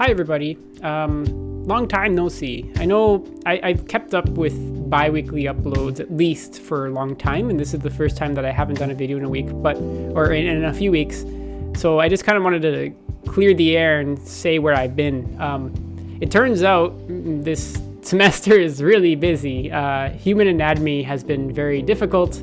Hi everybody, long time no see. I know I've kept up with bi-weekly uploads at least for a long time, and this is the first time that I haven't done a video in a week, or in a few weeks. So I just kind of wanted to clear the air and say where I've been. It turns out this semester is really busy. Human anatomy has been very difficult.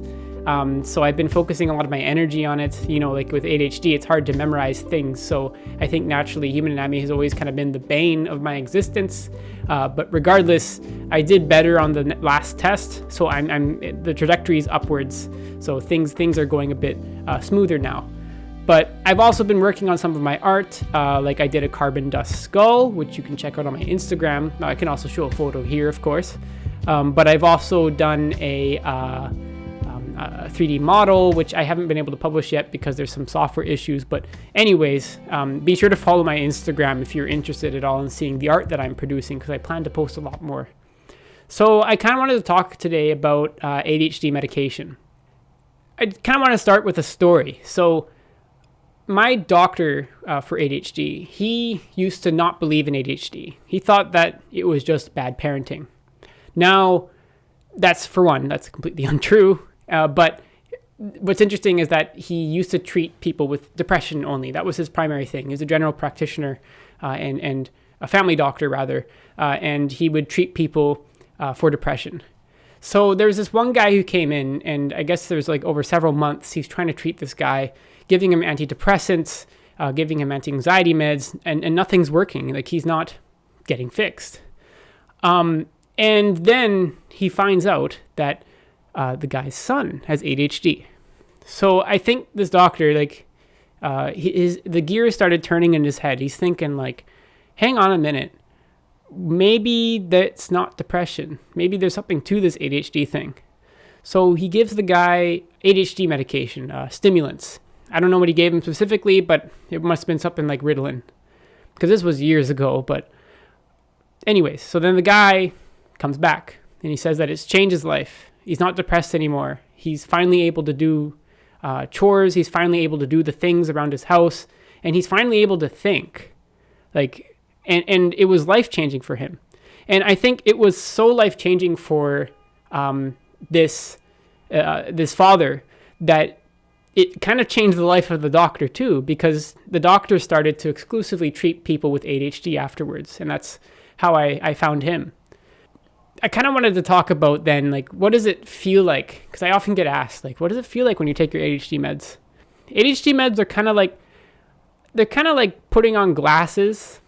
So I've been focusing a lot of my energy on it. You know, like with ADHD, it's hard to memorize things. So I think naturally human anatomy has always kind of been the bane of my existence. But regardless, I did better on the last test. So the trajectory is upwards. So things are going a bit smoother now. But I've also been working on some of my art. Like I did a carbon dust skull, which you can check out on my Instagram. I can also show a photo here, of course. But I've also done a 3D model, which I haven't been able to publish yet because there's some software issues. But anyways, be sure to follow my Instagram if you're interested at all in seeing the art that I'm producing, because I plan to post a lot more. So I kind of wanted to talk today about ADHD medication. I kind of want to start with a story. So my doctor for ADHD, he used to not believe in ADHD. He thought that it was just bad parenting. Now, that's completely untrue. But what's interesting is that he used to treat people with depression only. That was his primary thing. He was a general practitioner and a family doctor, rather, and he would treat people for depression. So there was this one guy who came in, and I guess there's like over several months, he's trying to treat this guy, giving him antidepressants, giving him anti-anxiety meds, and nothing's working. Like, he's not getting fixed. And then he finds out that the guy's son has ADHD. So I think this doctor, the gears started turning in his head. He's thinking like, hang on a minute, maybe that's not depression. Maybe there's something to this ADHD thing. So he gives the guy ADHD medication, stimulants. I don't know what he gave him specifically, but it must have been something like Ritalin, because this was years ago. But anyways, so then the guy comes back and he says that it's changed his life. He's not depressed anymore. He's finally able to do chores. He's finally able to do the things around his house, and he's finally able to think. And it was life-changing for him. And I think it was so life-changing for this father that it kind of changed the life of the doctor too, because the doctor started to exclusively treat people with ADHD afterwards, and that's how I found him. I kind of wanted to talk about then, like, what does it feel like? Because I often get asked, like, what does it feel like when you take your ADHD meds? ADHD meds are kind of like putting on glasses.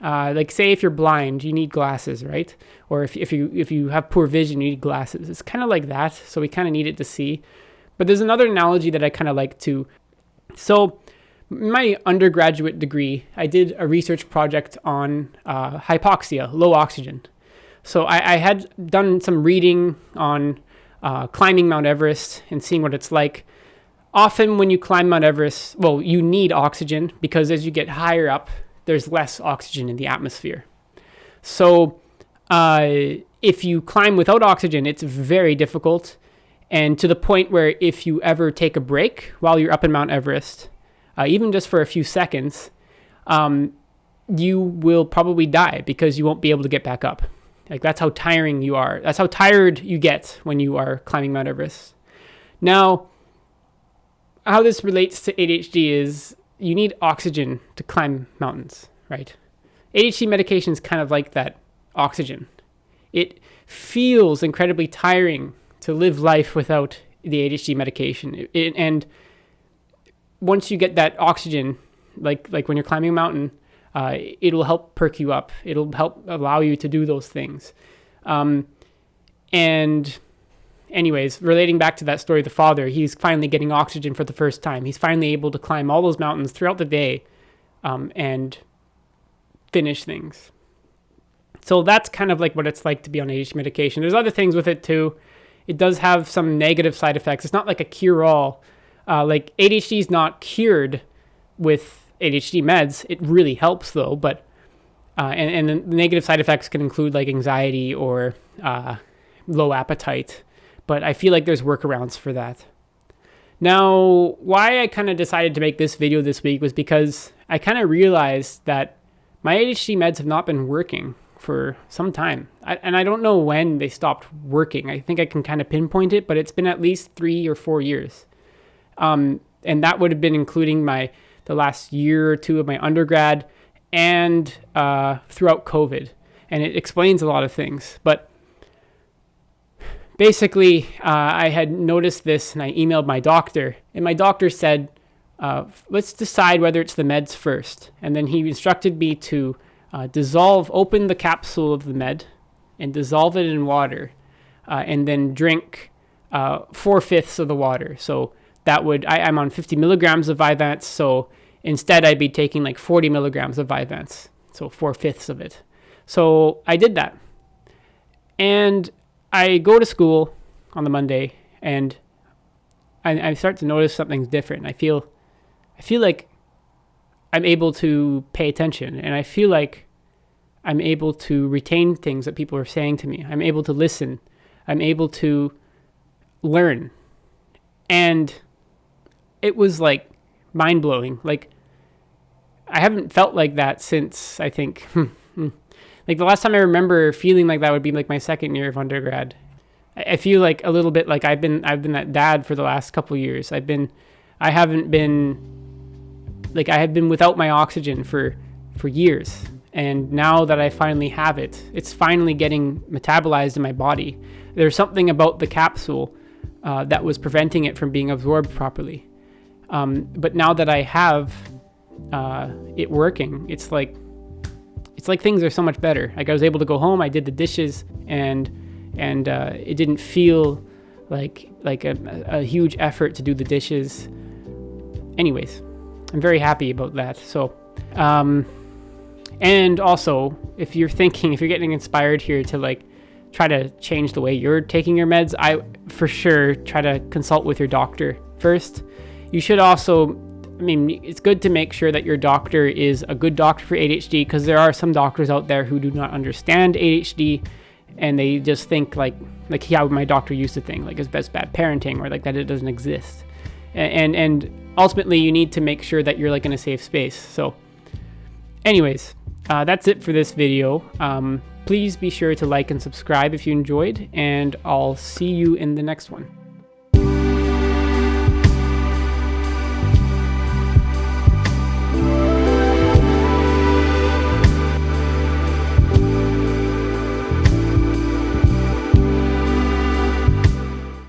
Like, say if you're blind, you need glasses, right? Or if you have poor vision, you need glasses. It's kind of like that. So we kind of need it to see. But there's another analogy that I kind of like too. So in my undergraduate degree, I did a research project on hypoxia, low oxygen. So I had done some reading on climbing Mount Everest and seeing what it's like. Often when you climb Mount Everest, well, you need oxygen, because as you get higher up, there's less oxygen in the atmosphere. So if you climb without oxygen, it's very difficult. And to the point where if you ever take a break while you're up in Mount Everest, even just for a few seconds, you will probably die because you won't be able to get back up. Like, that's how tiring you are. That's how tired you get when you are climbing Mount Everest. Now, how this relates to ADHD is you need oxygen to climb mountains, right? ADHD medication is kind of like that oxygen. It feels incredibly tiring to live life without the ADHD medication. And once you get that oxygen, like when you're climbing a mountain, it'll help perk you up. It'll help allow you to do those things. And anyways, relating back to that story of the father, he's finally getting oxygen for the first time. He's finally able to climb all those mountains throughout the day and finish things. So that's kind of like what it's like to be on ADHD medication. There's other things with it too. It does have some negative side effects. It's not like a cure-all. Like, ADHD is not cured with ADHD meds. It really helps though, but and the negative side effects can include like anxiety or low appetite, but I feel like there's workarounds for that. Now, why I kind of decided to make this video this week was because I kind of realized that my ADHD meds have not been working for some time. And I don't know when they stopped working. I think I can kind of pinpoint it, but it's been at least 3 or 4 years. And that would have been including the last year or two of my undergrad and throughout COVID. And it explains a lot of things. But basically, I had noticed this and I emailed my doctor. And my doctor said, let's decide whether it's the meds first. And then he instructed me to open the capsule of the med and dissolve it in water, and then drink 4/5 of the water. So that would, I'm on 50 milligrams of Vyvanse, so instead I'd be taking like 40 milligrams of Vyvanse, so 4/5 of it. So I did that. And I go to school on the Monday, and I start to notice something's different. I feel like I'm able to pay attention, and I feel like I'm able to retain things that people are saying to me. I'm able to listen. I'm able to learn. And it was like mind-blowing. Like, I haven't felt like that since, I think, like the last time I remember feeling like that would be like my second year of undergrad. I feel like a little bit like I've been that dad for the last couple of years. I have been without my oxygen for years. And now that I finally have it, it's finally getting metabolized in my body. There's something about the capsule that was preventing it from being absorbed properly. But now that I have it working, it's like things are so much better. Like I was able to go home, I did the dishes, and it didn't feel like a huge effort to do the dishes. Anyways, I'm very happy about that. So, and also, if you're getting inspired here to like try to change the way you're taking your meds, I for sure try to consult with your doctor first. You should also, it's good to make sure that your doctor is a good doctor for ADHD, because there are some doctors out there who do not understand ADHD, and they just think like how my doctor used to think, like it's bad parenting, or like that it doesn't exist. And ultimately, you need to make sure that you're like in a safe space. So anyways, that's it for this video. Please be sure to like and subscribe if you enjoyed, and I'll see you in the next one.